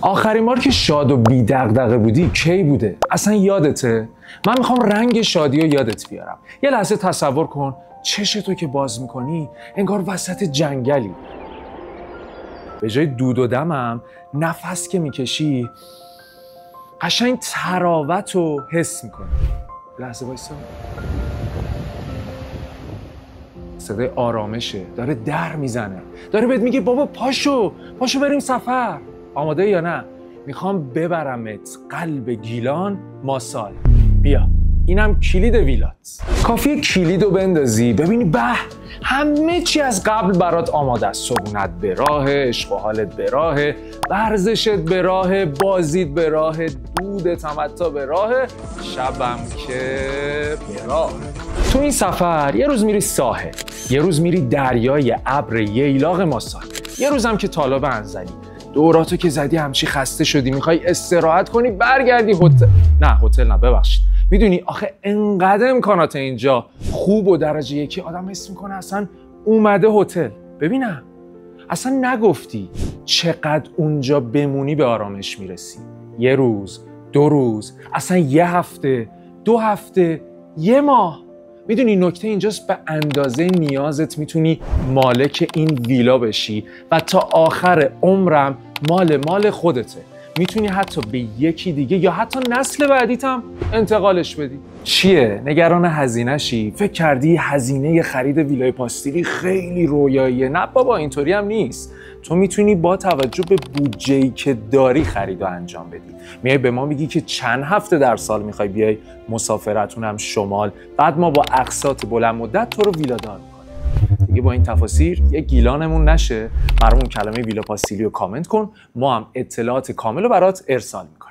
آخرین بار که شاد و بی دغدغه بودی کی بوده؟ اصلا یادته؟ من میخوام رنگ شادی رو یادت بیارم. یه لحظه تصور کن چشتو که باز میکنی انگار وسط جنگلی. به جای دود و دمم نفس که میکشی قشنگ تراوت رو حس میکنی. لحظه وایسا. صدای آرامشه داره در میزنه، داره بهت میگه بابا پاشو بریم سفر. آماده یا نه؟ میخوام ببرمت قلب گیلان ماسال. بیا اینم کلید ویلات. کافیه کلیدو بندازی ببینی به همه چی از قبل برات آماده است. صبونت به راه، عشق و حالت به راه، ورزشت به راه، بازیت به راه، دود تمتع به راه، شبم که به راه. تو این سفر یه روز میری ساحل، یه روز میری دریای ابر ییلاق ماسال، یه روزم که طالاب انزلی. دوراتو که زدی همچی خسته شدی میخوای استراحت کنی برگردی هتل نه ببخشید. میدونی آخه انقدر امکانات اینجا خوب و درجه یکی آدم حس میکنه اصلا اومده هتل. ببینم اصلا نگفتی چقدر اونجا بمونی به آرامش میرسی. یه روز، 2 روز، اصلا یه هفته، 2 هفته، 1 ماه. میدونی نکته اینجاست به اندازه نیازت میتونی مالک این ویلا بشی و تا آخر عمرم مال خودته. میتونی حتی به یکی دیگه یا حتی نسل بعدیت هم انتقالش بدی. چیه؟ نگران هزینه‌شی؟ فکر کردی هزینه خرید ویلای پاستیلی خیلی رویاییه؟ نه بابا اینطوری هم نیست. تو میتونی با توجه به بودجه‌ای که داری خرید و انجام بدی. میای به ما میگی که چند هفته در سال میخوای بیای مسافرتون هم شمال، بعد ما با اقساط بلند مدت تو رو ویلا دار میکنیم. دیگه با این تفاسیر یه گیلانمون نشه. برامون کلمه ویلا پاستیلی رو کامنت کن، ما هم اطلاعات کامل رو برات ارسال میکنیم.